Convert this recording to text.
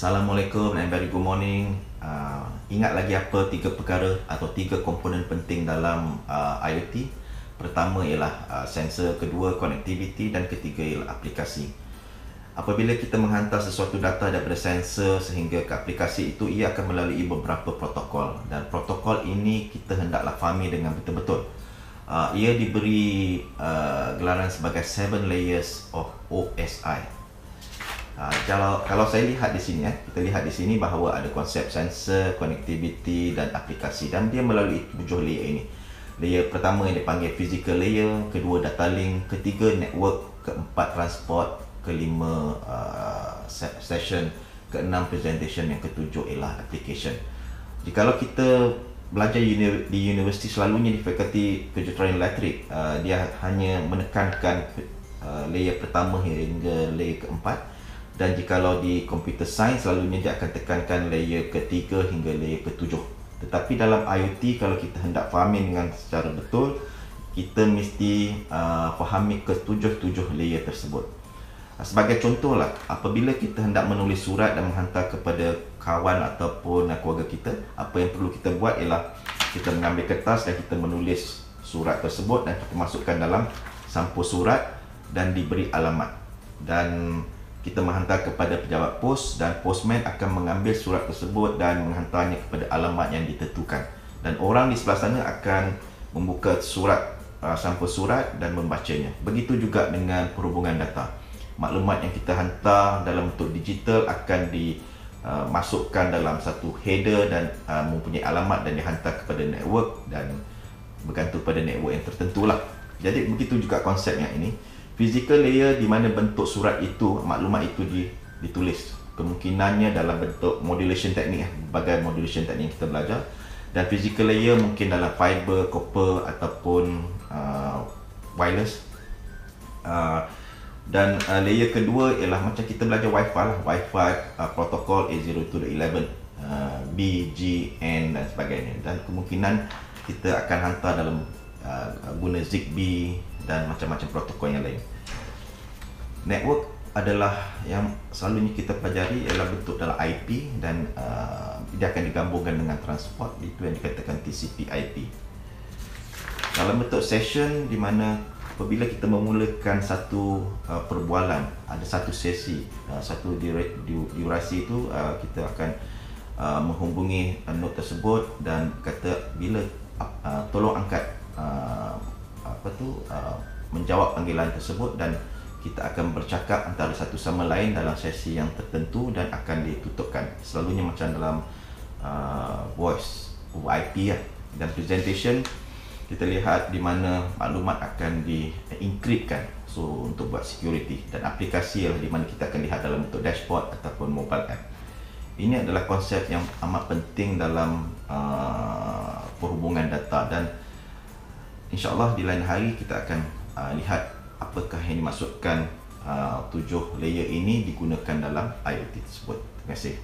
Assalamualaikum and very good morning. Ingat lagi apa tiga perkara atau tiga komponen penting dalam IoT? Pertama ialah sensor, kedua connectivity dan ketiga ialah aplikasi. Apabila kita menghantar sesuatu data daripada sensor sehingga ke aplikasi itu, ia akan melalui beberapa protokol, dan protokol ini kita hendaklah fahami dengan betul-betul. Ia diberi gelaran sebagai 7 layers of OSI. Kalau saya lihat di sini, kita lihat di sini bahawa ada konsep sensor, connectivity dan aplikasi, dan dia melalui 7 layer ini. Layer pertama yang dipanggil physical layer, kedua data link, ketiga network, keempat transport, kelima session, keenam presentation, yang ketujuh ialah application. Jikalau kita belajar di universiti, selalunya di fakulti kejuruteraan elektrik, dia hanya menekankan layer pertama hingga layer keempat. Dan jikalau di computer science, selalunya dia akan tekankan layer ketiga hingga layer ketujuh. Tetapi dalam IoT, kalau kita hendak fahami dengan secara betul, kita mesti fahami ketujuh layer tersebut. Sebagai contohlah, apabila kita hendak menulis surat dan menghantar kepada kawan ataupun keluarga kita, apa yang perlu kita buat ialah kita mengambil kertas dan kita menulis surat tersebut dan kita masukkan dalam sampul surat dan diberi alamat. Dan kita menghantar kepada pejabat pos, dan postman akan mengambil surat tersebut dan menghantarnya kepada alamat yang ditentukan. Dan orang di sebelah sana akan membuka surat, sampul surat dan membacanya. Begitu juga dengan perhubungan data. Maklumat yang kita hantar dalam bentuk digital akan dimasukkan dalam satu header dan mempunyai alamat dan dihantar kepada network dan bergantung pada network yang tertentulah. Jadi begitu juga konsepnya ini. Physical layer di mana bentuk surat itu, maklumat itu ditulis. Kemungkinannya dalam bentuk modulation teknik, berbagai modulation teknik yang kita belajar. Dan physical layer mungkin dalam fiber, copper ataupun wireless. Dan layer kedua ialah macam kita belajar Wi-Fi lah. Wi-Fi protokol A02.11, B, G, N dan sebagainya. Dan kemungkinan kita akan hantar dalam guna Zigbee dan macam-macam protokol yang lain. Network adalah yang selalunya kita pelajari ialah bentuk dalam IP, dan dia akan digabungkan dengan transport, itu yang dikatakan TCP/IP. Dalam bentuk session, di mana apabila kita memulakan satu perbualan, ada satu sesi, satu durasi itu, kita akan menghubungi node tersebut dan kata bila tolong angkat menjawab panggilan tersebut, dan kita akan bercakap antara satu sama lain dalam sesi yang tertentu dan akan ditutupkan. Selalunya macam dalam voice IP lah. Dan presentation, kita lihat di mana maklumat akan di-encryptkan, so untuk buat security. Dan aplikasi ialah di mana kita akan lihat dalam bentuk dashboard ataupun mobile app. Ini adalah konsep yang amat penting dalam perhubungan data, dan InsyaAllah di lain hari kita akan lihat apakah yang dimaksudkan 7 layer ini digunakan dalam IoT tersebut. Terima kasih.